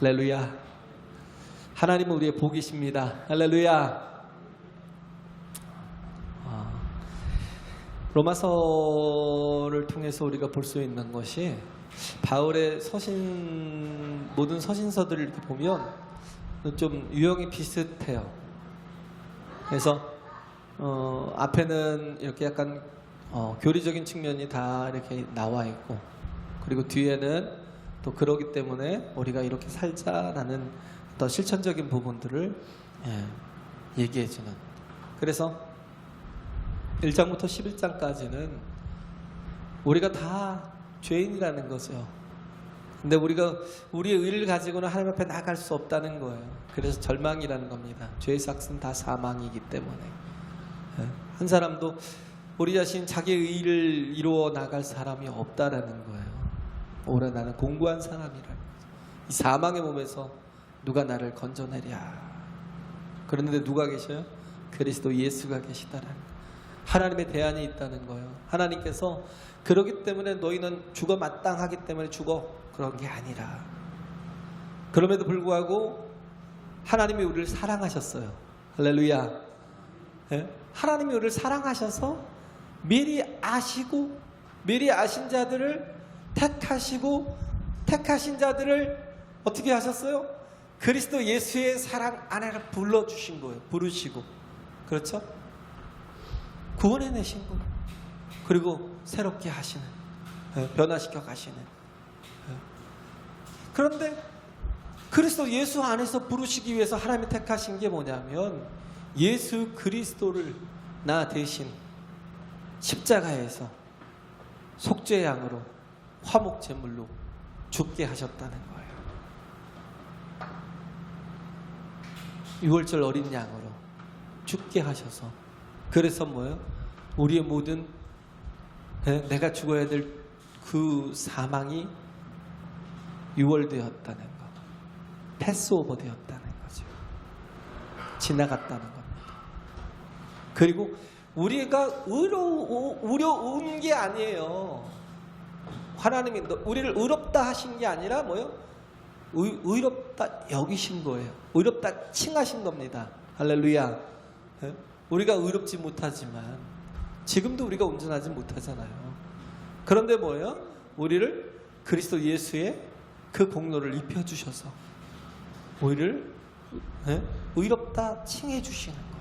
할렐루야. 하나님은 우리의 복이십니다. 할렐루야. 로마서를 통해서 우리가 볼 수 있는 것이, 바울의 모든 서신서들을 이렇게 보면 좀 유형이 비슷해요. 그래서 앞에는 이렇게 약간 교리적인 측면이 다 이렇게 나와 있고, 그리고 뒤에는 또 그러기 때문에 우리가 이렇게 살자라는 어떤 실천적인 부분들을 얘기해주는. 그래서 1장부터 11장까지는 우리가 다 죄인이라는 거죠. 근데 우리가 우리의 의를 가지고는 하나님 앞에 나갈 수 없다는 거예요. 그래서 절망이라는 겁니다. 죄의 삭은 다 사망이기 때문에 한 사람도 우리 자신 자기의 의를 이루어 나갈 사람이 없다라는 거예요. 오래 나는 공고한 사람이라는 거죠. 이 사망의 몸에서 누가 나를 건져내랴. 그런데 누가 계셔요? 그리스도 예수가 계시다라는 거예요. 하나님의 대안이 있다는 거예요. 하나님께서 그러기 때문에 너희는 죽어 마땅하기 때문에 죽어, 그런 게 아니라, 그럼에도 불구하고 하나님이 우리를 사랑하셨어요. 할렐루야. 하나님이 우리를 사랑하셔서 미리 아시고, 미리 아신 자들을 택하시고, 택하신 자들을 어떻게 하셨어요? 그리스도 예수의 사랑 안에 불러주신 거예요. 부르시고, 그렇죠? 구원해내신 거예요. 그리고 새롭게 하시는, 변화시켜 가시는. 그런데 그리스도 예수 안에서 부르시기 위해서 하나님이 택하신 게 뭐냐면, 예수 그리스도를 나 대신 십자가에서 속죄 양으로, 화목 제물로 죽게 하셨다는 거예요. 유월절 어린 양으로 죽게 하셔서, 그래서 뭐예요? 우리의 모든 내가 죽어야 될 그 사망이 유월되었다는 거, 패스오버 되었다는 거죠. 지나갔다는 겁니다. 그리고 우리가 의로운 게 아니에요. 하나님이 우리를 의롭다 하신 게 아니라 뭐예요? 의롭다 여기신 거예요. 의롭다 칭하신 겁니다. 할렐루야. 우리가 의롭지 못하지만, 지금도 우리가 온전하지 못하잖아요. 그런데 뭐예요? 우리를 그리스도 예수의 그 공로를 입혀주셔서 우리를 의롭다 칭해 주시는 거예요.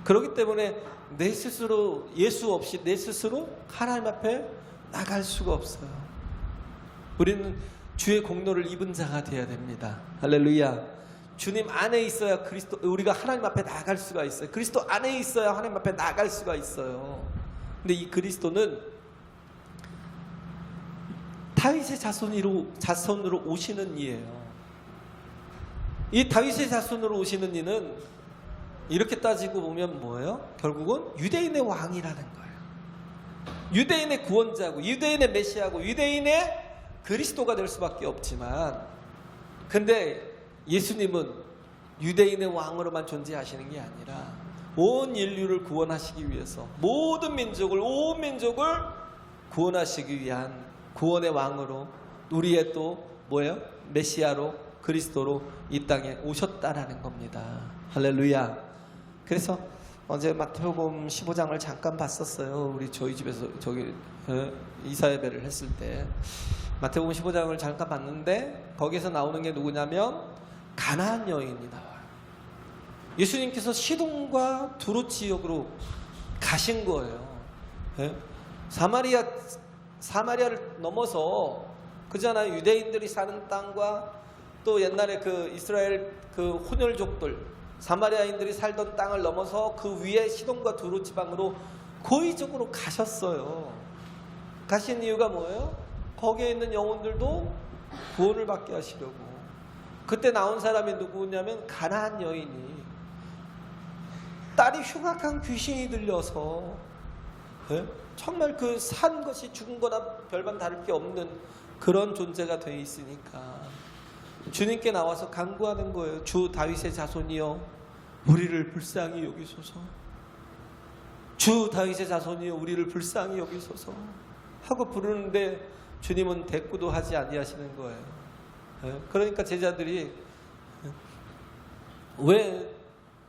그렇기 때문에 내 스스로, 예수 없이 내 스스로 하나님 앞에 나갈 수가 없어요. 우리는 주의 공로를 입은 자가 되어야 됩니다. 할렐루야. 주님 안에 있어야 우리가 하나님 앞에 나갈 수가 있어요. 그리스도 안에 있어야 하나님 앞에 나갈 수가 있어요. 근데 이 그리스도는 다윗의 자손으로 오시는 이예요. 이 다윗의 자손으로 오시는 이는 이렇게 따지고 보면 뭐예요? 결국은 유대인의 왕이라는 거예요. 유대인의 구원자고, 유대인의 메시아고, 유대인의 그리스도가 될 수밖에 없지만, 근데 예수님은 유대인의 왕으로만 존재하시는 게 아니라 온 인류를 구원하시기 위해서, 모든 민족을, 온 민족을 구원하시기 위한 구원의 왕으로, 우리의 또 뭐예요? 메시아로, 그리스도로 이 땅에 오셨다라는 겁니다. 할렐루야. 그래서 어제 마태복음 15장을 잠깐 봤었어요. 우리 저희 집에서 이사예배를 했을 때 마태복음 15장을 잠깐 봤는데, 거기서 나오는 게 누구냐면 가나안 여인이 나와요. 예수님께서 시돈과 두로 지역으로 가신 거예요. 사마리아를 넘어서, 그잖아요. 유대인들이 사는 땅과 또 옛날에 그 이스라엘 그 혼혈족들, 사마리아인들이 살던 땅을 넘어서 그 위에 시돈과 두로 지방으로 고의적으로 가셨어요. 가신 이유가 뭐예요? 거기에 있는 영혼들도 구원을 받게 하시려고. 그때 나온 사람이 누구냐면 가나안 여인이, 딸이 흉악한 귀신이 들려서 정말 그 산 것이 죽은 거나 별반 다를 게 없는 그런 존재가 되어 있으니까 주님께 나와서 간구하는 거예요. 주 다윗의 자손이여 우리를 불쌍히 여기소서. 주 다윗의 자손이여 우리를 불쌍히 여기소서 하고 부르는데 주님은 대꾸도 하지 아니하시는 거예요. 그러니까 제자들이 왜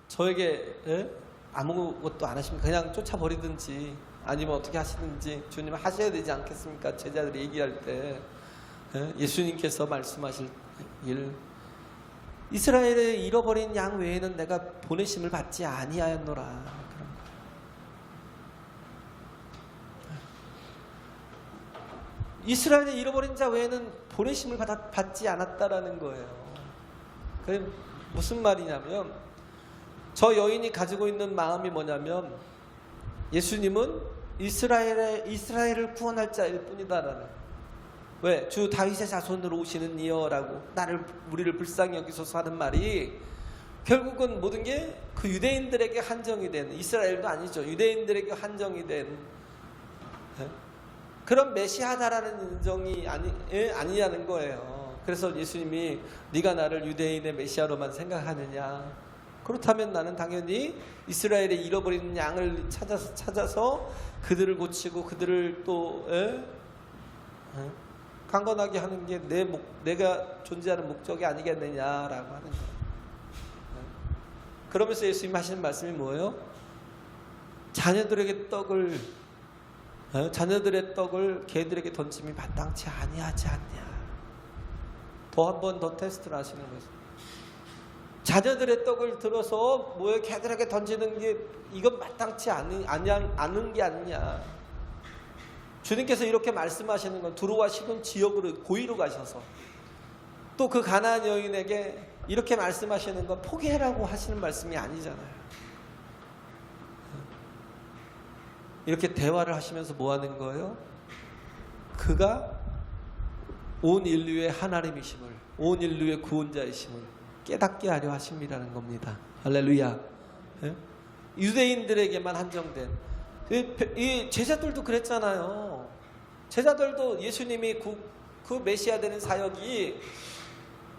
저에게 아무것도 안 하십니까? 그냥 쫓아버리든지 아니면 어떻게 하시든지 주님 하셔야 되지 않겠습니까? 제자들이 얘기할 때 예수님께서 말씀하실 일, 이스라엘의 잃어버린 양 외에는 내가 보내심을 받지 아니하였노라. 그런 거예요. 이스라엘의 잃어버린 자 외에는 보내심을 받지 않았다라는 거예요. 그게 무슨 말이냐면 저 여인이 가지고 있는 마음이 뭐냐면 예수님은 이스라엘을 구원할 자일 뿐이다라는. 왜? 주 다윗의 자손으로 오시는 이여라고 우리를 불쌍히 여기소서 하는 말이 결국은 모든 게 그 유대인들에게 한정이 된, 이스라엘도 아니죠, 유대인들에게 한정이 된 그런 메시아다라는 인정이 아니냐는 거예요. 그래서 예수님이 네가 나를 유대인의 메시아로만 생각하느냐, 그렇다면 나는 당연히 이스라엘의 잃어버린 양을 찾아서 그들을 고치고 그들을 또 강건하게 하는 게 내가 존재하는 목적이 아니겠느냐라고 하는 거예요. 그러면서 예수님이 하시는 말씀이 뭐예요? 자녀들의 떡을 개들에게 던짐이 마땅치 아니하지 않냐. 한 번 더 테스트를 하시는 거죠. 자녀들의 떡을 들어서 개들에게 던지는 게 이건 마땅치 않은 게 아니냐. 주님께서 이렇게 말씀하시는 건 두로와 시돈 지역으로 고의로 가셔서 또 그 가나안 여인에게 이렇게 말씀하시는 건 포기해라고 하시는 말씀이 아니잖아요. 이렇게 대화를 하시면서 뭐 하는 거예요? 그가 온 인류의 하나님이심을, 온 인류의 구원자이심을 깨닫게 하려 하심이라는 겁니다. 할렐루야. 유대인들에게만 한정된, 이 제자들도 그랬잖아요. 제자들도 예수님이 그 메시아 되는 사역이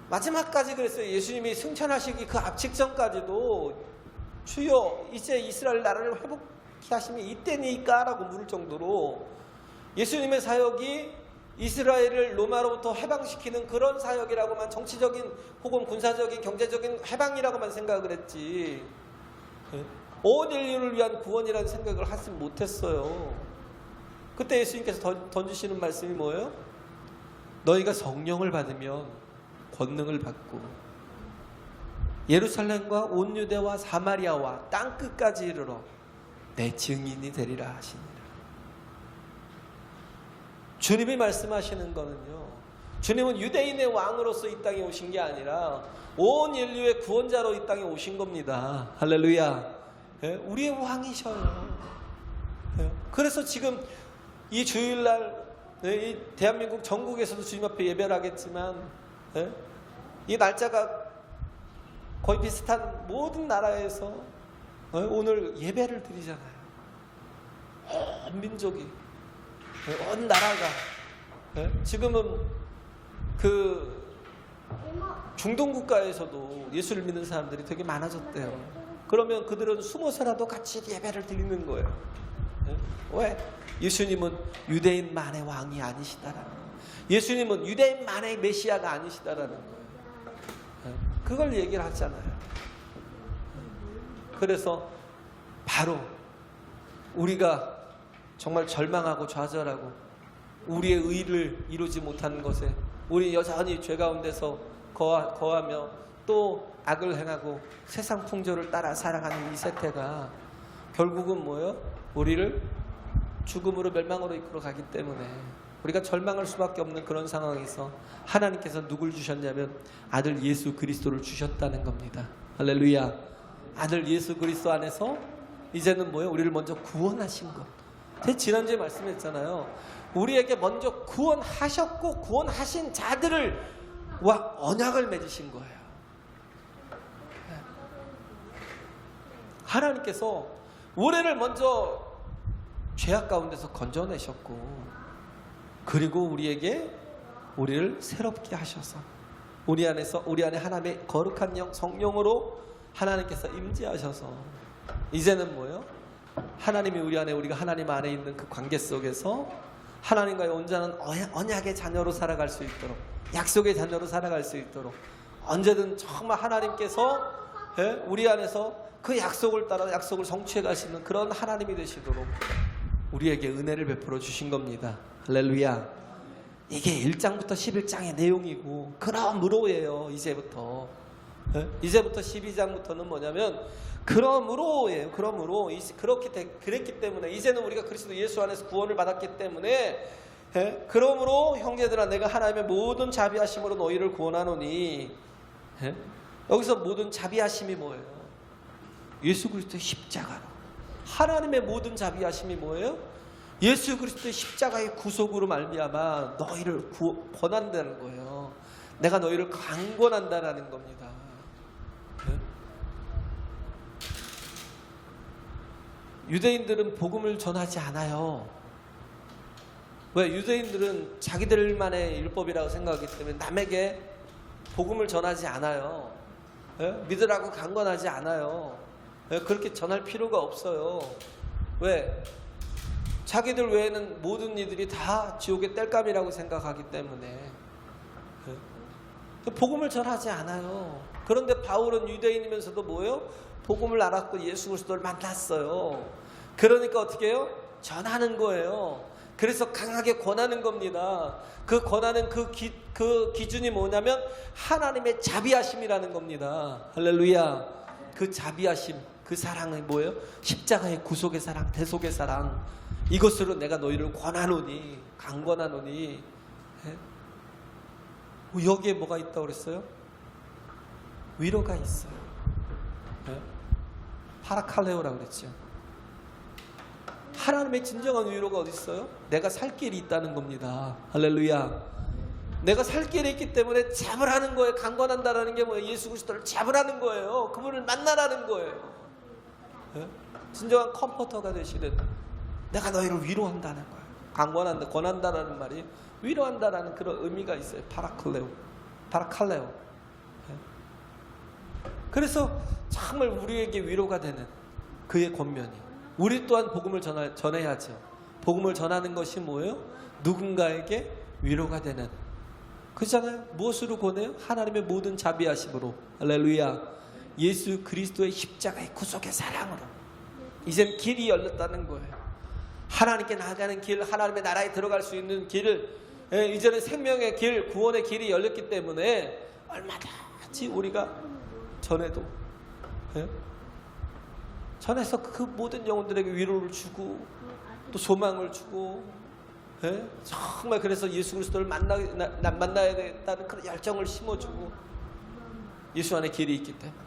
마지막까지 그랬어요. 예수님이 승천하시기 그 앞직전까지도 주여 이제 이스라엘 나라를 회복케 하심이 이때니까 라고 물을 정도로 예수님의 사역이 이스라엘을 로마로부터 해방시키는 그런 사역이라고만, 정치적인 혹은 군사적인 경제적인 해방이라고만 생각을 했지 온 인류를 위한 구원이라는 생각을 하지 못했어요. 그때 예수님께서 던지시는 말씀이 뭐예요? 너희가 성령을 받으면 권능을 받고 예루살렘과 온 유대와 사마리아와 땅끝까지 이르러 내 증인이 되리라 하시니라. 주님이 말씀하시는 거는요, 주님은 유대인의 왕으로서 이 땅에 오신 게 아니라 온 인류의 구원자로 이 땅에 오신 겁니다. 할렐루야. 우리의 왕이셔요. 그래서 지금 이 주일날 이 대한민국 전국에서도 주님 앞에 예배를 하겠지만 이 날짜가 거의 비슷한 모든 나라에서 오늘 예배를 드리잖아요. 온 민족이, 온 나라가 지금은 그 중동 국가에서도 예수를 믿는 사람들이 되게 많아졌대요. 그러면 그들은 숨어서라도 같이 예배를 드리는 거예요. 왜? 예수님은 유대인만의 왕이 아니시다라는 거예요. 예수님은 유대인만의 메시아가 아니시다라는 거예요. 그걸 얘기를 하잖아요. 그래서 바로 우리가 정말 절망하고 좌절하고 우리의 의를 이루지 못하는 것에 우리 여전히 죄 가운데서 거하며 또 악을 행하고 세상 풍조를 따라 살아가는 이 세태가 결국은 뭐예요? 우리를 죽음으로 멸망으로 이끌어 가기 때문에 우리가 절망할 수밖에 없는 그런 상황에서 하나님께서 누굴 주셨냐면 아들 예수 그리스도를 주셨다는 겁니다. 할렐루야. 아들 예수 그리스도 안에서 이제는 뭐예요? 우리를 먼저 구원하신 것. 제가 지난주에 말씀했잖아요. 우리에게 먼저 구원하셨고 구원하신 자들과 언약을 맺으신 거예요. 하나님께서 우리를 먼저 죄악 가운데서 건져내셨고, 그리고 우리를 새롭게 하셔서 우리 안에 하나님의 거룩한 영, 성령으로 하나님께서 임재하셔서 이제는 뭐예요? 하나님이 우리 안에, 우리가 하나님 안에 있는 그 관계 속에서 하나님과의 온전한 언약의 자녀로 살아갈 수 있도록, 약속의 자녀로 살아갈 수 있도록, 언제든 정말 하나님께서 우리 안에서 그 약속을 따라 약속을 성취해 가시는 그런 하나님이 되시도록 우리에게 은혜를 베풀어 주신 겁니다. 할렐루야. 이게 1장부터 11장의 내용이고, 그러므로예요. 이제부터 12장부터는 뭐냐면 그러므로예요. 그랬기 때문에 이제는 우리가 그리스도 예수 안에서 구원을 받았기 때문에, 그러므로 형제들아 내가 하나님의 모든 자비하심으로 너희를 구원하노니. 여기서 모든 자비하심이 뭐예요? 예수 그리스도의 십자가로. 하나님의 모든 자비하심이 뭐예요? 예수 그리스도의 십자가의 구속으로 말미암아 너희를 권한다는 거예요. 내가 너희를 강권한다라는 겁니다. 유대인들은 복음을 전하지 않아요. 왜? 유대인들은 자기들만의 율법이라고 생각하기 때문에 남에게 복음을 전하지 않아요. 믿으라고 강권하지 않아요. 그렇게 전할 필요가 없어요. 왜? 자기들 외에는 모든 이들이 다 지옥의 땔감이라고 생각하기 때문에 복음을 전하지 않아요. 그런데 바울은 유대인이면서도 뭐예요? 복음을 알았고 예수 그리스도를 만났어요. 그러니까 어떻게 해요? 전하는 거예요. 그래서 강하게 권하는 겁니다. 그 권하는 그 기준이 뭐냐면 하나님의 자비하심이라는 겁니다. 할렐루야. 그 자비하심, 그 사랑이 뭐예요? 십자가의 구속의 사랑, 대속의 사랑. 이것으로 내가 너희를 권하노니, 강권하노니. 여기에 뭐가 있다고 그랬어요? 위로가 있어요. 파라칼레오라고 그랬죠. 하나님의 진정한 위로가 어디 있어요? 내가 살 길이 있다는 겁니다. 할렐루야. 내가 살 길이 있기 때문에 잡으라는 거예요. 강권한다라는 게 뭐예요? 예수 그리스도를 잡으라는 거예요. 그분을 만나라는 거예요. 진정한 컴포터가 되시는, 내가 너희를 위로한다는 거예요. 강권한다, 권한다라는 말이 위로한다라는 그런 의미가 있어요. 파라칼레오. 그래서 정말 우리에게 위로가 되는 그의 권면이, 우리 또한 복음을 전해야죠. 복음을 전하는 것이 뭐예요? 누군가에게 위로가 되는, 그렇잖아요. 무엇으로 권해요? 하나님의 모든 자비하심으로. 할렐루야. 예수 그리스도의 십자가의 구속의 사랑으로 이젠 길이 열렸다는 거예요. 하나님께 나아가는 길, 하나님의 나라에 들어갈 수 있는 길을, 이제는 생명의 길, 구원의 길이 열렸기 때문에 얼마든지 우리가 전해도, 전해서 그 모든 영혼들에게 위로를 주고 또 소망을 주고, 정말 그래서 예수 그리스도를 만나야겠다는 그런 열정을 심어주고, 예수 안에 길이 있기 때문에,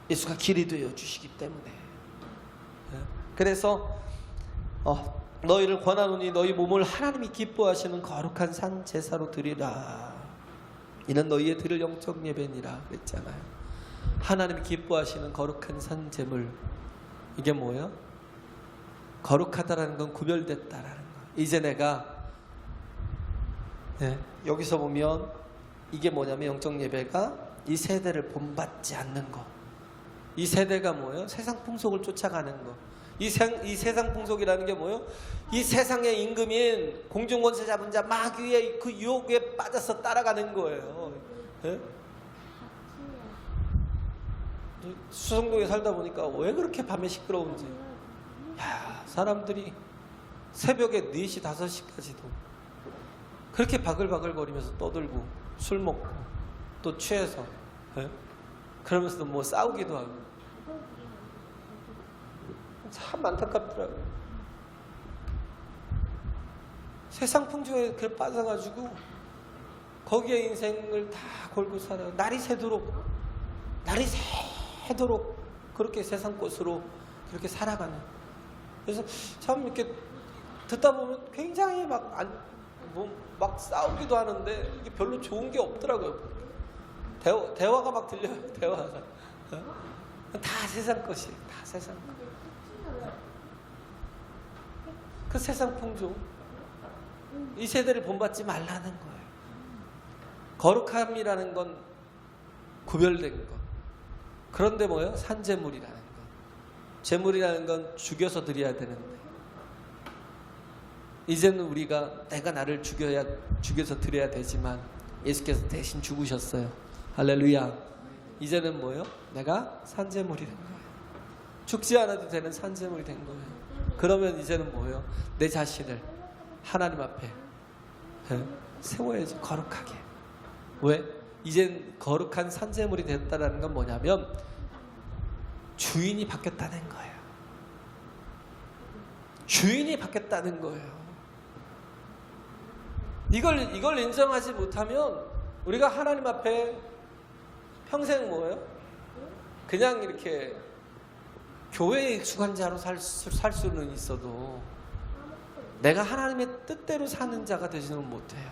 예수가 길이 되어 주시기 때문에, 그래서 너희를 권하노니 너희 몸을 하나님이 기뻐하시는 거룩한 산 제사로 드리라. 이는 너희의 드릴 영적 예배니라 그랬잖아요. 하나님이 기뻐하시는 거룩한 산 제물, 이게 뭐예요? 거룩하다라는 건 구별됐다라는 거. 이제 내가 여기서 보면 이게 뭐냐면 영적 예배가 이 세대를 본받지 않는 거. 이 세대가 뭐예요? 세상 풍속을 쫓아가는 거. 이 세상 풍속이라는 게 뭐예요? 이 세상의 임금인 공중권세 잡은 자 마귀의 그 유혹에 빠져서 따라가는 거예요. 수성동에 살다 보니까 왜 그렇게 밤에 시끄러운지, 사람들이 새벽에 4시, 5시까지도 그렇게 바글바글거리면서 떠들고 술 먹고 또 취해서, 그러면서도 뭐 싸우기도 하고, 참 안타깝더라고요. 세상 풍조에 빠져가지고 거기에 인생을 다 걸고 살아요. 날이 새도록 그렇게 세상 것으로 그렇게 살아가는. 그래서 참 이렇게 듣다 보면 굉장히 막 싸우기도 하는데 이게 별로 좋은 게 없더라고요. 대화가 막 들려요. 대화가 다 세상 것이에요. 다 세상 것. 그 세상 풍조, 이 세대를 본받지 말라는 거예요. 거룩함이라는 건 구별된 것. 그런데 뭐예요? 산재물이라는 것. 재물이라는 건 죽여서 드려야 되는데, 이제는 우리가 내가 나를 죽여서 드려야 되지만 예수께서 대신 죽으셨어요. 할렐루야. 이제는 뭐예요? 내가 산재물이 된 거예요. 죽지 않아도 되는 산재물이 된 거예요. 그러면 이제는 뭐예요? 내 자신을 하나님 앞에 세워야지, 거룩하게. 왜? 이젠 거룩한 산재물이 됐다는 건 뭐냐면 주인이 바뀌었다는 거예요. 주인이 바뀌었다는 거예요. 이걸 인정하지 못하면 우리가 하나님 앞에 평생 뭐예요? 그냥 이렇게 교회에 익숙한 자로 살 수는 있어도 내가 하나님의 뜻대로 사는 자가 되지는 못해요.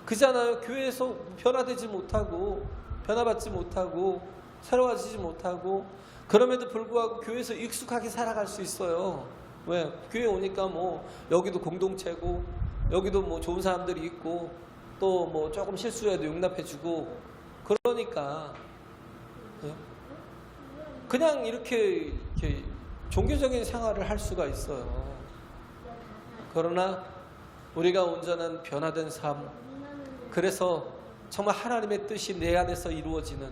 그잖아요. 교회에서 변화되지 못하고, 변화받지 못하고, 새로워지지 못하고, 그럼에도 불구하고 교회에서 익숙하게 살아갈 수 있어요. 왜? 교회 오니까 뭐 여기도 공동체고, 여기도 뭐 좋은 사람들이 있고, 또 뭐 조금 실수해도 용납해주고, 그러니까 그냥 이렇게 종교적인 생활을 할 수가 있어요. 그러나 우리가 온전한 변화된 삶, 그래서 정말 하나님의 뜻이 내 안에서 이루어지는,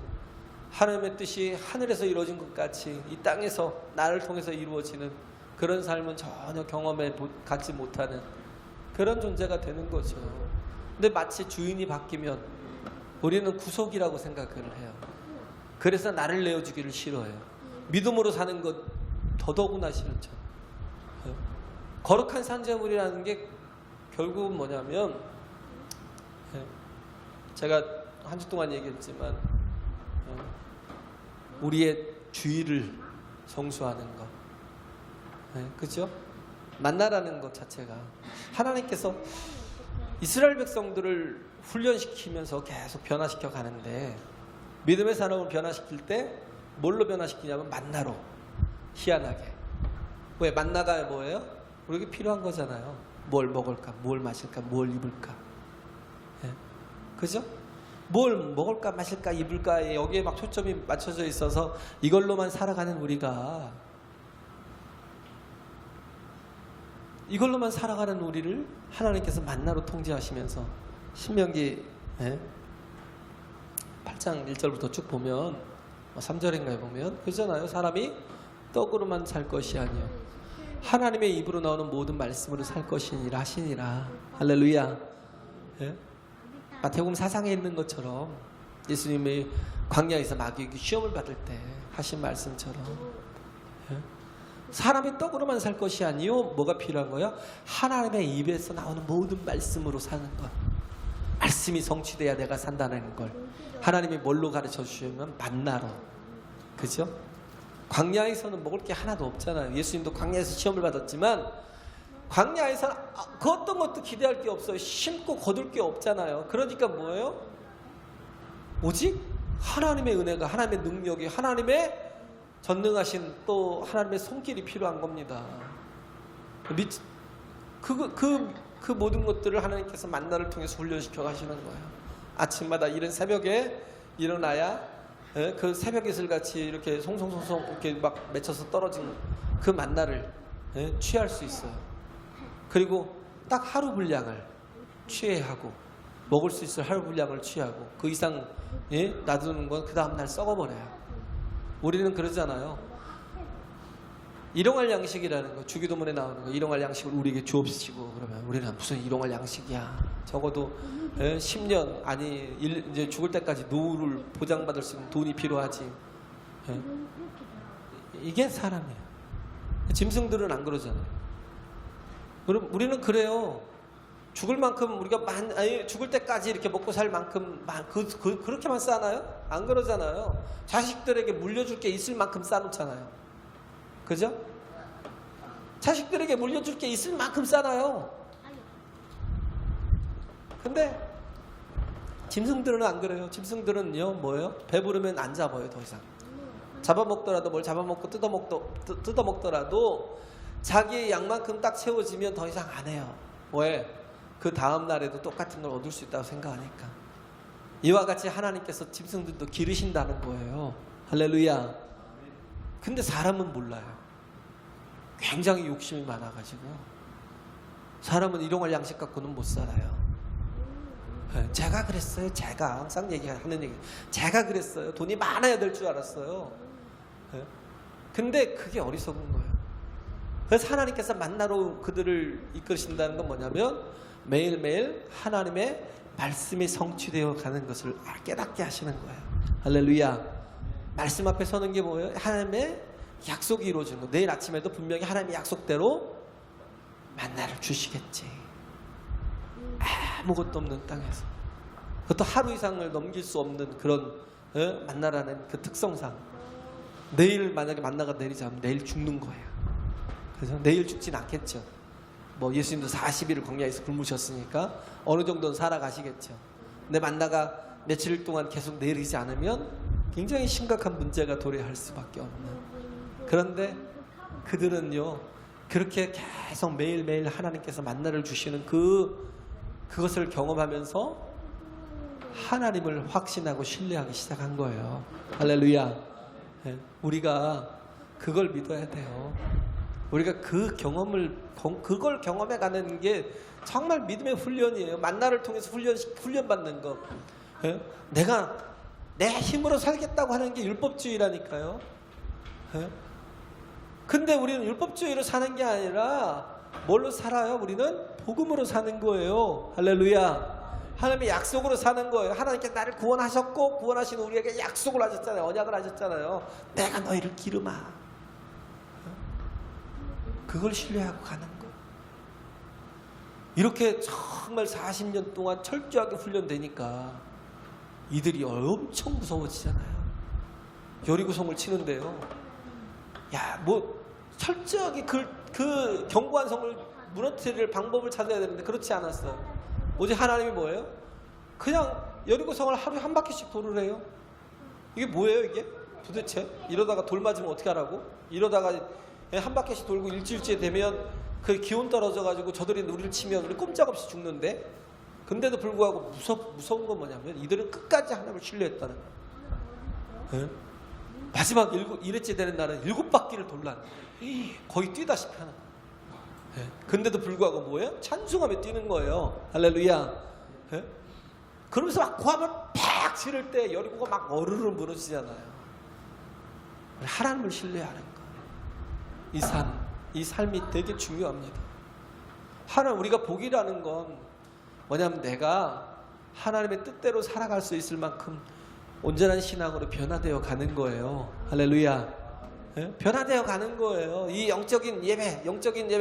하나님의 뜻이 하늘에서 이루어진 것 같이 이 땅에서 나를 통해서 이루어지는 그런 삶은 전혀 경험해 갖지 못하는 그런 존재가 되는 거죠. 근데 마치 주인이 바뀌면 우리는 구속이라고 생각을 해요. 그래서 나를 내어주기를 싫어해요. 믿음으로 사는 것 더더구나 싫죠. 거룩한 산재물이라는 게 결국은 뭐냐면, 제가 한 주 동안 얘기했지만 우리의 주의를 성수하는 것, 그죠? 만나라는 것 자체가 하나님께서 이스라엘 백성들을 훈련시키면서 계속 변화시켜 가는데, 믿음의 사람을 변화시킬 때 뭘로 변화시키냐면 만나로. 희한하게. 왜? 만나가 뭐예요? 우리에게 필요한 거잖아요. 뭘 먹을까, 뭘 마실까, 뭘 입을까, 그죠? 뭘 먹을까, 마실까, 입을까, 여기에 막 초점이 맞춰져 있어서 이걸로만 살아가는 우리가, 이걸로만 살아가는 우리를 하나님께서 만나로 통제하시면서 신명기 8장 1절부터 쭉 보면 3절인가에 보면 그러잖아요. 사람이 떡으로만 살 것이 아니요 하나님의 입으로 나오는 모든 말씀으로 살 것이니라 하시니라. 할렐루야. 마태복음 4장에 있는 것처럼 예수님이 광야에서 마귀에게 시험을 받을 때 하신 말씀처럼 사람이 떡으로만 살 것이 아니요 뭐가 필요한 거야? 하나님의 입에서 나오는 모든 말씀으로 사는 것. 말씀이 성취돼야 내가 산다는 걸 하나님이 뭘로 가르쳐 주시면 만나로. 그죠? 광야에서는 먹을 게 하나도 없잖아요. 예수님도 광야에서 시험을 받았지만 광야에서 그 어떤 것도 기대할 게 없어요. 심고 거둘 게 없잖아요. 그러니까 뭐예요? 오직 하나님의 은혜가, 하나님의 능력이, 하나님의 전능하신 또 하나님의 손길이 필요한 겁니다. 그 모든 것들을 하나님께서 만나를 통해서 훈련시켜 가시는 거예요. 아침마다 이른 새벽에 일어나야 그 새벽 이슬같이 이렇게 송송송송 이렇게 막 맺혀서 떨어진 그 만나를 취할 수 있어요. 그리고 딱 하루 분량을 취해야 하고, 먹을 수 있을 하루 분량을 취하고 그 이상 놔두는 건 그 다음날 썩어버려요. 우리는 그러잖아요. 일용할 양식이라는 거, 주기도문에 나오는 거, 일용할 양식을 우리에게 주옵시고, 그러면 우리는 무슨 일용할 양식이야. 적어도 10년, 아니 이제 죽을 때까지 노후를 보장받을 수 있는 돈이 필요하지. 이게 사람이에요. 짐승들은 안 그러잖아요. 우리는 그래요. 죽을 만큼 우리가 죽을 때까지 이렇게 먹고 살 만큼 그렇게만 싸나요? 안 그러잖아요. 자식들에게 물려줄 게 있을 만큼 싸놓잖아요. 그죠? 자식들에게 물려줄 게 있을 만큼 싸나요? 근데 짐승들은 안 그래요. 짐승들은요 뭐예요? 배부르면 안 잡아요. 더 이상 잡아먹더라도, 뭘 잡아먹고 뜯어먹더라도 자기의 양만큼 딱 채워지면 더 이상 안 해요. 왜? 그 다음 날에도 똑같은 걸 얻을 수 있다고 생각하니까. 이와 같이 하나님께서 짐승들도 기르신다는 거예요. 할렐루야. 근데 사람은 몰라요. 굉장히 욕심이 많아가지고 사람은 일용할 양식 갖고는 못 살아요. 제가 그랬어요. 제가 항상 얘기하는 얘기. 제가 그랬어요. 돈이 많아야 될 줄 알았어요. 근데 그게 어리석은 거예요. 그래서 하나님께서 만나러 그들을 이끌으신다는 건 뭐냐면 매일매일 하나님의 말씀이 성취되어 가는 것을 깨닫게 하시는 거예요. 할렐루야. 말씀 앞에 서는 게 뭐예요? 하나님의 약속이 이루어지는 거예요. 내일 아침에도 분명히 하나님의 약속대로 만나를 주시겠지. 아무것도 없는 땅에서. 그것도 하루 이상을 넘길 수 없는 그런 만나라는 그 특성상 내일 만약에 만나가 내리자면 내일 죽는 거예요. 그래서 내일 죽진 않겠죠. 뭐 예수님도 40일을 광야에서 굶으셨으니까 어느 정도는 살아가시겠죠. 근데 만나가 며칠 동안 계속 내리지 않으면 굉장히 심각한 문제가 도래할 수밖에 없는. 그런데 그들은요, 그렇게 계속 매일매일 하나님께서 만나를 주시는 그것을 경험하면서 하나님을 확신하고 신뢰하기 시작한 거예요. 할렐루야. 우리가 그걸 믿어야 돼요. 우리가 그걸 경험해 가는 게 정말 믿음의 훈련이에요. 만나를 통해서 훈련받는 것. 내가 내 힘으로 살겠다고 하는 게 율법주의라니까요. 근데 우리는 율법주의로 사는 게 아니라 뭘로 살아요? 우리는 복음으로 사는 거예요. 할렐루야. 하나님의 약속으로 사는 거예요. 하나님께서 나를 구원하셨고 구원하신 우리에게 약속을 하셨잖아요. 언약을 하셨잖아요. 내가 너희를 기름아. 그걸 신뢰하고 가는 거예요. 이렇게 정말 40년 동안 철저하게 훈련되니까 이들이 엄청 무서워지잖아요. 여리고성을 치는데요. 야, 뭐 철저하게 그 견고한 성을 무너뜨릴 방법을 찾아야 되는데 그렇지 않았어요. 오직 하나님이 뭐예요? 그냥 여리고성을 하루에 한 바퀴씩 돌으래요. 이게 뭐예요 이게? 도대체? 이러다가 돌 맞으면 어떻게 하라고? 이러다가 한 바퀴씩 돌고 일주일째 되면 그 기온 떨어져가지고 저들이 우리를 치면 우리 꼼짝없이 죽는데, 근데도 불구하고 무서운 건 뭐냐면 이들은 끝까지 하나님을 신뢰했다는 거예요. 마지막 1회째 되는 날은 7바퀴를 돌라는 거예요. 거의 뛰다시피 하는 거예요. 근데도 불구하고 뭐예요? 찬송하며 뛰는 거예요. 할렐루야. 그러면서 막 고함을 팍 지를 때 여리고가 막 어르르 무너지잖아요. 하나님을 신뢰하는 거. 이 삶이 되게 중요합니다. 우리가 복이라는 건 뭐냐면 내가 하나님의 뜻대로 살아갈 수 있을 만큼 온전한 신앙으로 변화되어 가는 거예요. 할렐루야. 변화되어 가는 거예요. 이 영적인 예배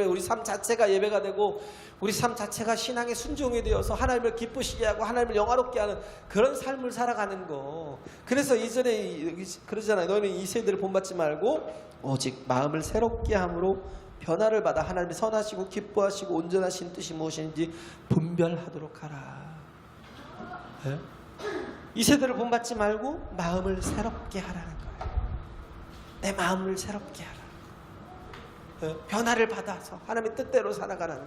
우리 삶 자체가 예배가 되고 우리 삶 자체가 신앙의 순종이 되어서 하나님을 기쁘시게 하고 하나님을 영화롭게 하는 그런 삶을 살아가는 거. 그래서 이전에 그러잖아요. 너희는 이 세대를 본받지 말고 오직 마음을 새롭게 함으로 변화를 받아 하나님이 선하시고 기뻐하시고 온전하신 뜻이 무엇인지 분별하도록 하라. 이 세대를 본받지 말고 마음을 새롭게 하라는 거예요. 내 마음을 새롭게 하라는 거예요. 변화를 받아서 하나님의 뜻대로 살아가라는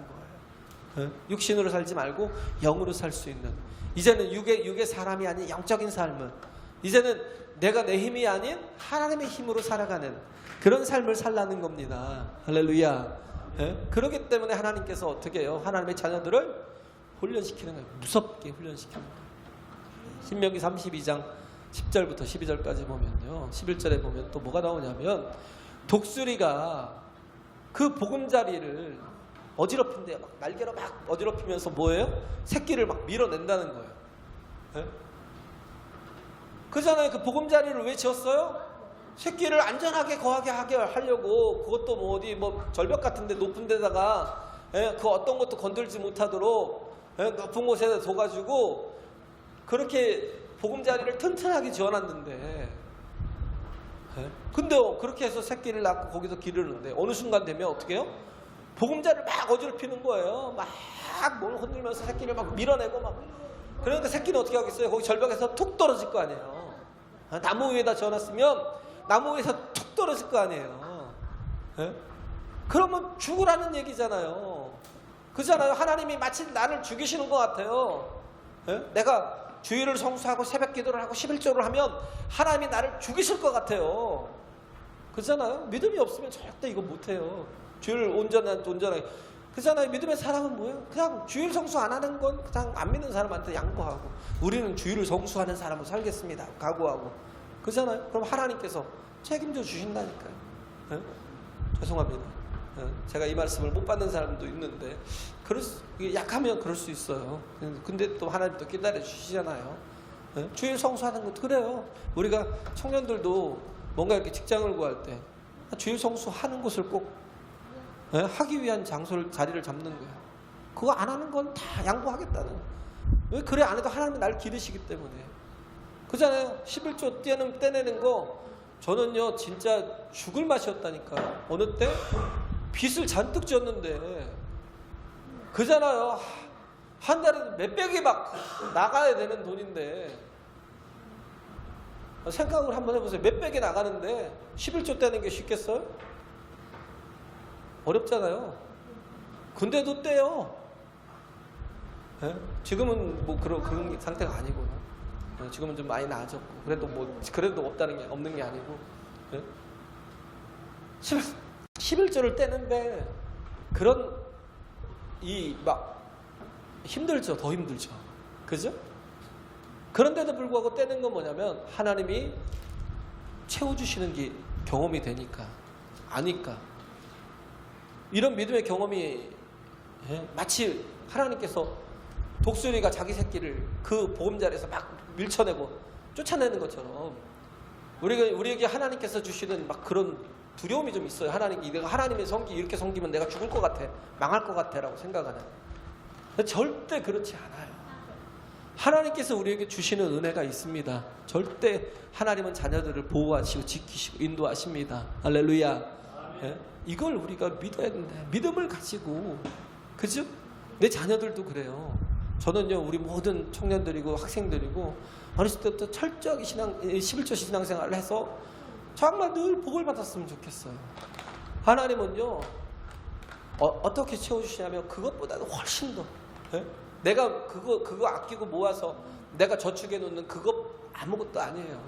거예요. 육신으로 살지 말고 영으로 살 수 있는, 이제는 육의 사람이 아닌 영적인 삶은, 이제는 내가 내 힘이 아닌 하나님의 힘으로 살아가는 그런 삶을 살라는 겁니다. 할렐루야. 그렇기 때문에 하나님께서 어떻게 해요? 하나님의 자녀들을 훈련시키는 거예요. 무섭게 훈련시키는 거예요. 신명기 32장 10절부터 12절까지 보면요, 11절에 보면 또 뭐가 나오냐면 독수리가 그 보금자리를 어지럽힌대요. 막 날개로 막 어지럽히면서 뭐예요? 새끼를 막 밀어낸다는 거예요. 그잖아요. 그 보금자리를 왜 지었어요? 새끼를 안전하게 거하게 하려고. 그것도 뭐 어디 뭐 절벽 같은데 높은 데다가 그 어떤 것도 건들지 못하도록 높은 곳에 둬가지고 그렇게 보금자리를 튼튼하게 지어놨는데, 근데 그렇게 해서 새끼를 낳고 거기서 기르는데 어느 순간 되면 어떻게 해요? 보금자리를 막 어지럽히는 거예요. 막 몸을 흔들면서 새끼를 막 밀어내고 막. 그러니까 새끼는 어떻게 하겠어요? 거기 절벽에서 툭 떨어질 거 아니에요. 나무 위에다 지어놨으면 나무 위에서 툭 떨어질 거 아니에요. 그러면 죽으라는 얘기잖아요. 그잖아요. 하나님이 마치 나를 죽이시는 것 같아요. 예? 내가 주일을 성수하고 새벽 기도를 하고 11조를 하면 하나님이 나를 죽이실 것 같아요. 그잖아요. 믿음이 없으면 절대 이거 못해요. 주일을 온전하게. 그잖아요. 믿음의 사람은 뭐예요? 그냥 주일 성수 안 하는 건 그냥 안 믿는 사람한테 양보하고, 우리는 주일을 성수하는 사람으로 살겠습니다. 각오하고. 그잖아요. 그럼 하나님께서 책임져 주신다니까요. 예? 죄송합니다. 예? 제가 이 말씀을 못 받는 사람도 있는데, 약하면 그럴 수 있어요. 근데 또 하나님도 기다려 주시잖아요. 예? 주일 성수하는 것도 그래요. 우리가 청년들도 뭔가 이렇게 직장을 구할 때 주일 성수하는 것을 꼭 하기 위한 자리를 잡는 거예요. 그거 안 하는 건 다 양보하겠다는. 왜 그래 안 해도 하나님이 날 기르시기 때문에. 그잖아요. 11조 떼내는 거 저는요 진짜 죽을 맛이었다니까요. 어느 때 빚을 잔뜩 졌는데, 그잖아요. 한 달에 몇백이 막 나가야 되는 돈인데, 생각을 한번 해보세요. 몇백이 나가는데 11조 떼는 게 쉽겠어요? 어렵잖아요. 근데도 떼요. 예? 지금은 뭐 그런 상태가 아니고요. 지금은 좀 많이 나아졌고, 그래도 없는 게 아니고. 예? 11조를 떼는데 힘들죠. 더 힘들죠. 그죠? 그런데도 불구하고 떼는 건 뭐냐면 하나님이 채워주시는 게 경험이 되니까, 아니까. 이런 믿음의 경험이 마치 하나님께서 독수리가 자기 새끼를 그 보금자리에서 막 밀쳐내고 쫓아내는 것처럼 우리에게 하나님께서 주시는 막 그런 두려움이 좀 있어요. 내가 하나님의 이렇게 섬기면 내가 죽을 것 같아, 망할 것 같아 라고 생각하는. 절대 그렇지 않아요. 하나님께서 우리에게 주시는 은혜가 있습니다. 절대 하나님은 자녀들을 보호하시고 지키시고 인도하십니다. 할렐루야. 예? 이걸 우리가 믿어야 된다. 믿음을 가지고, 그죠? 내 자녀들도 그래요. 저는요, 우리 모든 청년들이고 학생들이고 어렸을 때부터 철저하게 11조 신앙생활을 해서 정말 늘 복을 받았으면 좋겠어요. 하나님은요, 어떻게 채워주시냐면 그것보다도 훨씬 더. 예? 내가 그거 아끼고 모아서 내가 저축해 놓는 그거 아무것도 아니에요.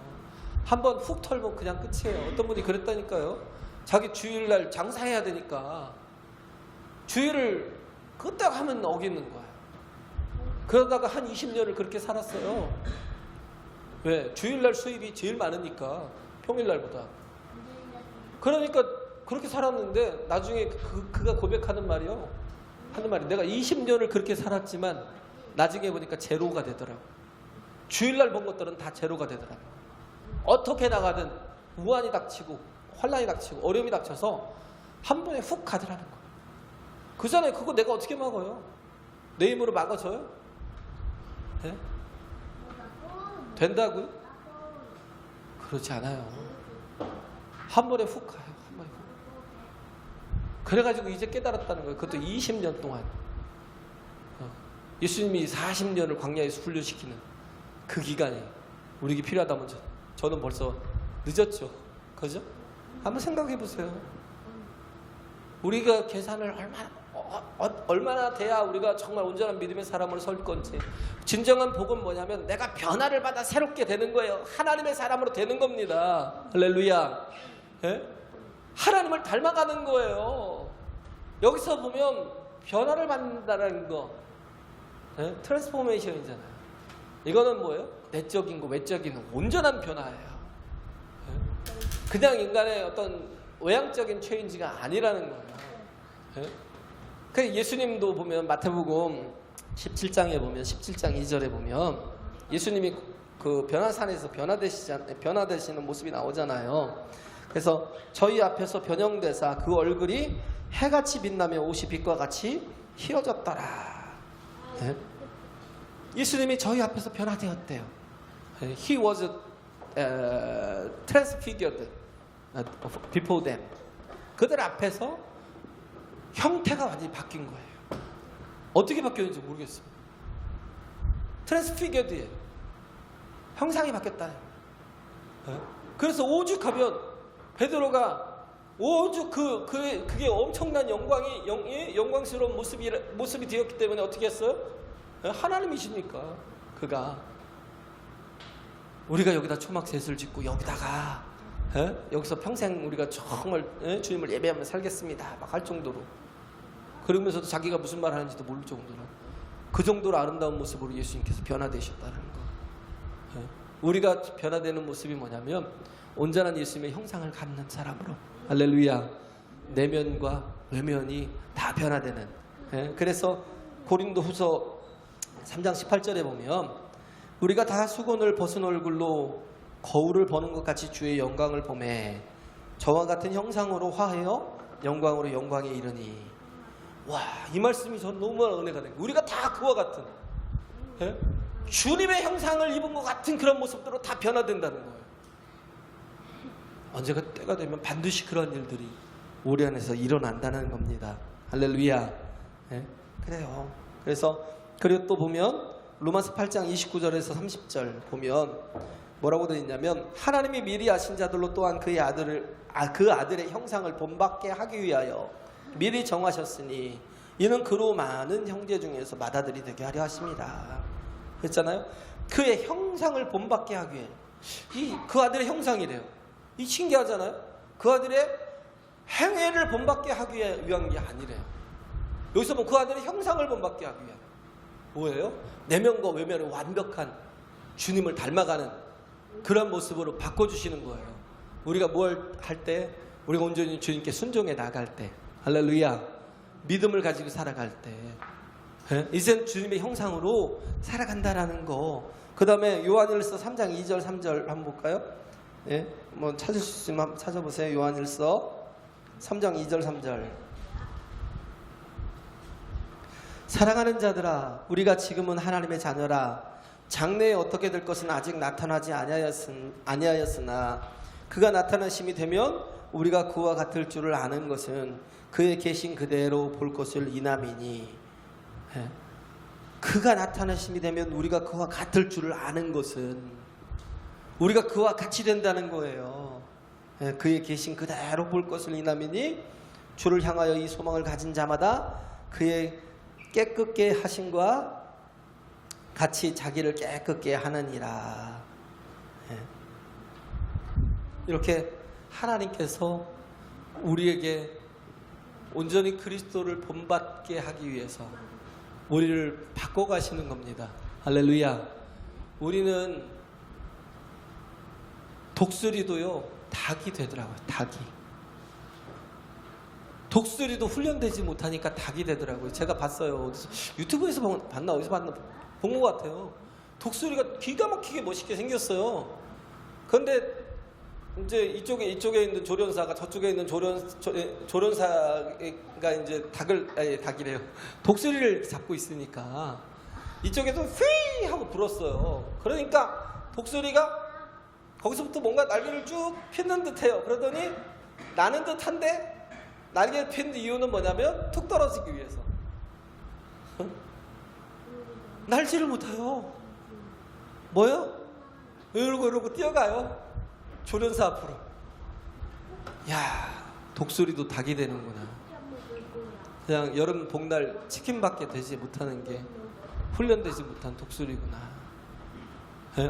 한번 훅 털면 그냥 끝이에요. 어떤 분이 그랬다니까요. 자기 주일날 장사해야 되니까 주일을 그때 하면 어기는 거예요. 그러다가 한 20년을 그렇게 살았어요. 왜? 주일날 수입이 제일 많으니까, 평일날보다. 그러니까 그렇게 살았는데 나중에 그가 고백하는 말이요. 하는 말이, 내가 20년을 그렇게 살았지만 나중에 보니까 제로가 되더라고. 주일날 본 것들은 다 제로가 되더라고. 어떻게 나가든 우환이 닥치고 환란이 닥치고 어려움이 닥쳐서 한 번에 훅 가더라는 거예요. 그 전에 그거 내가 어떻게 막아요? 내 힘으로 막아줘요? 네? 된다고요? 그렇지 않아요. 한 번에 훅 가요. 한 번에 훅. 그래가지고 이제 깨달았다는 거예요. 그것도 20년 동안. 예수님이 40년을 광야에서 훈련시키는 그 기간이 우리에게 필요하다면 저는 벌써 늦었죠. 그죠? 한번 생각해 보세요. 우리가 계산을 얼마나 돼야 우리가 정말 온전한 믿음의 사람으로 설 건지. 진정한 복은 뭐냐면 내가 변화를 받아 새롭게 되는 거예요. 하나님의 사람으로 되는 겁니다. 할렐루야. 예? 하나님을 닮아가는 거예요. 여기서 보면 변화를 받는다는 거, 예? 트랜스포메이션이잖아요. 이거는 뭐예요? 내적인 거, 외적인 거, 온전한 변화예요. 예? 그냥 인간의 어떤 외향적인 체인지가 아니라는 거예요. 예? 그 예수님도 보면 마태복음 17장에 보면 17장 2절에 보면 예수님이 그 변화산에서 변화되시는 모습이 나오잖아요. 그래서 저희 앞에서 변형되사 그 얼굴이 해같이 빛나며 옷이 빛과 같이 희어졌더라. 예? 예수님이 저희 앞에서 변화되었대요. He was transfigured before them. 그들 앞에서 형태가 완전히 바뀐 거예요. 어떻게 바뀌었는지 모르겠어요. 트랜스피겨드예요. 형상이 바뀌었다. 그래서 오죽하면 베드로가 오죽 그게 엄청난 영광스러운 모습이 되었기 때문에 어떻게 했어요? 하나님이시니까 그가 우리가 여기다 초막셋을 짓고 여기다가 여기서 평생 우리가 정말 주님을 예배하며 살겠습니다 막 할 정도로, 그러면서도 자기가 무슨 말 하는지도 모를 정도로 그 정도로 아름다운 모습으로 예수님께서 변화되셨다는 거. 우리가 변화되는 모습이 뭐냐면 온전한 예수님의 형상을 갖는 사람으로, 할렐루야, 내면과 외면이 다 변화되는. 그래서 고린도후서 3장 18절에 보면 우리가 다 수건을 벗은 얼굴로 거울을 보는 것 같이 주의 영광을 보매 저와 같은 형상으로 화하여 영광으로 영광에 이르니. 와, 이 말씀이 전 너무 은혜가 된 거예요. 우리가 다 그와 같은 주님의 형상을 입은 것 같은 그런 모습들로 다 변화된다는 거예요. 언제가 때가 되면 반드시 그런 일들이 우리 안에서 일어난다는 겁니다. 할렐루야. 그래요. 그리고 또 보면 로마서 8장 29절에서 30절 보면 뭐라고 되어 있냐면 하나님이 미리 아신 자들로 또한 그 아들의 형상을 본받게 하기 위하여 미리 정하셨으니 이는 그로 많은 형제 중에서 맏아들이 되게 하려 하십니다. 그랬잖아요. 그의 형상을 본받게 하기 위해. 그 아들의 형상이래요. 이 신기하잖아요. 그 아들의 행위를 본받게 하기 위한 게 아니래요. 여기서 뭐 그 아들의 형상을 본받게 하기 위한 뭐예요? 내면과 외면의 완벽한 주님을 닮아가는 그런 모습으로 바꿔주시는 거예요. 우리가 뭘 할 때, 우리가 온전히 주님께 순종해 나갈 때, 할렐루야, 믿음을 가지고 살아갈 때 이젠 주님의 형상으로 살아간다라는 거. 그 다음에 요한일서 3장 2절 3절 한번 볼까요? 뭐 찾을 수 있으면 한번 찾아보세요. 요한일서 3장 2절 3절. 사랑하는 자들아, 우리가 지금은 하나님의 자녀라. 장래에 어떻게 될 것은 아직 나타나지 아니하였으나 그가 나타나심이 되면 우리가 그와 같을 줄을 아는 것은 그의 계신 그대로 볼 것을 이남이니. 그가 나타나심이 되면 우리가 그와 같을 줄을 아는 것은 우리가 그와 같이 된다는 거예요. 그의 계신 그대로 볼 것을 이남이니 주를 향하여 이 소망을 가진 자마다 그의 깨끗게 하심과 같이 자기를 깨끗게 하느니라. 이렇게 하나님께서 우리에게 온전히 그리스도를 본받게 하기 위해서 우리를 바꿔가시는 겁니다. 할렐루야. 우리는 독수리도요, 닭이 되더라고요. 닭이. 독수리도 훈련되지 못하니까 닭이 되더라고요. 제가 봤어요. 어디서, 유튜브에서 봤나 어디서 봤나 본 것 같아요. 독수리가 기가 막히게 멋있게 생겼어요. 그런데 이제 이쪽에 있는 조련사가 저쪽에 있는 조련사가 이제 닭이래요. 독수리를 잡고 있으니까 이쪽에서 휘 하고 불었어요. 그러니까 독수리가 거기서부터 뭔가 날개를 쭉 펴는 듯해요. 그러더니 나는 듯한데 날개를 핀 이유는 뭐냐면 툭 떨어지기 위해서. 날지를 못해요. 뭐요? 이러고 뛰어가요. 조련사 앞으로. 야, 독수리도 닭이 되는구나. 그냥 여름 복날 치킨밖에 되지 못하는 게 훈련되지 못한 독수리구나.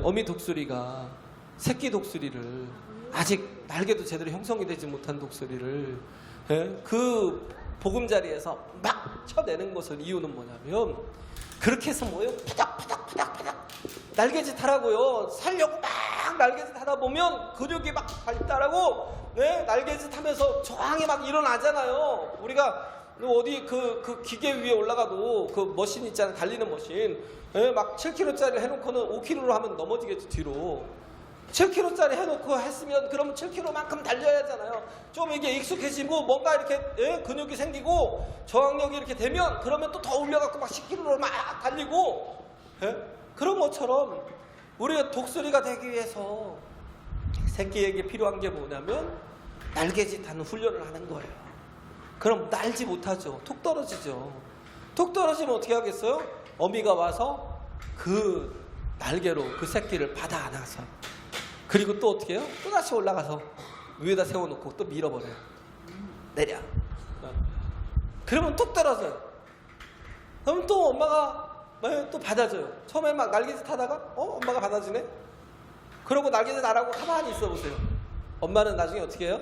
어미 독수리가 새끼 독수리를, 아직 날개도 제대로 형성이 되지 못한 독수리를 그 보금자리에서 막 쳐내는 것은 이유는 뭐냐면 그렇게 해서 뭐예요? 파닥파닥 날개짓 하라고요. 살려고 막 날개짓 하다 보면 근육이 막 발달하고 날개짓 하면서 저항이 막 일어나잖아요. 우리가 어디 그 기계 위에 올라가도 그 머신 있잖아요. 달리는 머신. 막 7kg짜리 해놓고는 5kg로 하면 넘어지겠죠, 뒤로. 7kg짜리 해놓고 했으면 그러면 7kg만큼 달려야 하잖아요. 좀 이게 익숙해지고 뭔가 이렇게 근육이 생기고 저항력이 이렇게 되면 그러면 또 더 올려갖고 막 10kg로 막 달리고 그런 것처럼 우리가 독수리가 되기 위해서 새끼에게 필요한 게 뭐냐면 날개짓하는 훈련을 하는 거예요. 그럼 날지 못하죠. 툭 떨어지죠. 툭 떨어지면 어떻게 하겠어요? 어미가 와서 그 날개로 그 새끼를 받아 안아서 그리고 또 어떻게 해요? 또 다시 올라가서 위에다 세워놓고 또 밀어버려요. 내려. 그러면 뚝 떨어져요. 그럼 또 엄마가 또 받아줘요. 처음에 막 날개짓 하다가 엄마가 받아주네. 그러고 날개짓 안 하고 가만히 있어 보세요. 엄마는 나중에 어떻게 해요?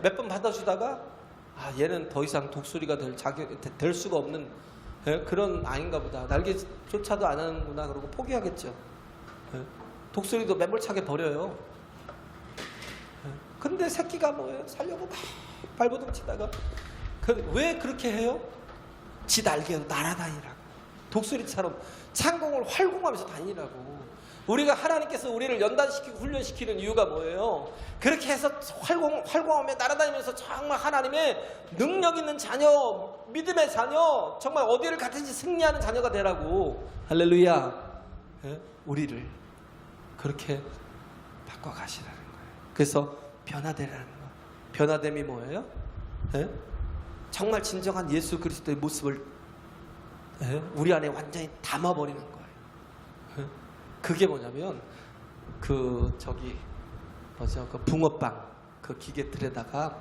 몇 번 받아주다가 얘는 더 이상 독수리가 될 수가 없는 그런 아이인가 보다. 날개조차도 안 하는구나. 그러고 포기하겠죠. 독수리도 매몰차게 버려요. 근데 새끼가 뭐예요? 살려고 막 발버둥 치다가 왜 그렇게 해요? 지 날개로 날아다니라고. 독수리처럼 창공을 활공하면서 다니라고. 우리가 하나님께서 우리를 연단시키고 훈련시키는 이유가 뭐예요? 그렇게 해서 활공하며 날아다니면서 정말 하나님의 능력 있는 자녀, 믿음의 자녀, 정말 어디를 가든지 승리하는 자녀가 되라고. 할렐루야. 우리를 그렇게 바꿔가시라는 거예요. 그래서 변화되라는 거예요. 변화됨이 뭐예요? 정말 진정한 예수 그리스도의 모습을 우리 안에 완전히 담아버리는 거예요. 그게 뭐냐면 그 붕어빵 그 기계틀에다가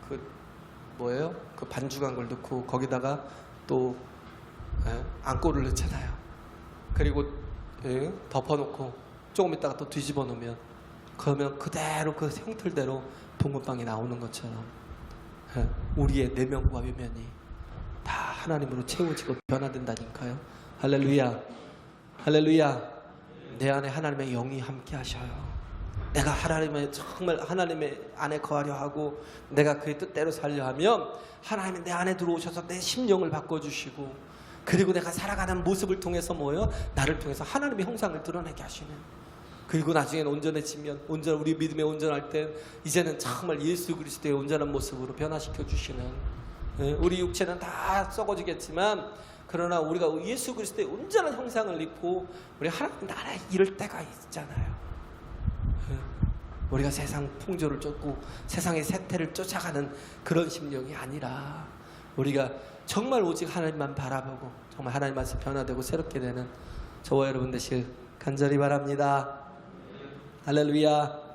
그 반죽한 걸 넣고 거기다가 또 안골을 넣잖아요. 그리고 덮어놓고 조금 있다가 또 뒤집어 놓으면 그러면 그대로 그 형틀대로 붕어빵이 나오는 것처럼 우리의 내면과 외면이 다 하나님으로 채워지고 변화된다니까요. 할렐루야. 할렐루야. 내 안에 하나님의 영이 함께 하셔요. 내가 정말 하나님의 안에 거하려 하고 내가 그의 뜻대로 살려 하면 하나님이 내 안에 들어오셔서 내 심령을 바꿔주시고 그리고 내가 살아가는 모습을 통해서 나를 통해서 하나님의 형상을 드러내게 하시는. 그리고 나중에는 온전해지면 우리 믿음에 온전할 때 이제는 정말 예수 그리스도의 온전한 모습으로 변화시켜 주시는. 우리 육체는 다 썩어지겠지만 그러나 우리가 예수 그리스도의 온전한 형상을 입고 우리 하나님 나라에 이를 때가 있잖아요. 우리가 세상 풍조를 쫓고 세상의 세태를 쫓아가는 그런 심령이 아니라 우리가 정말 오직 하나님만 바라보고 정말 하나님 말씀 변화되고 새롭게 되는 저와 여러분 되실 간절히 바랍니다. 할렐루야.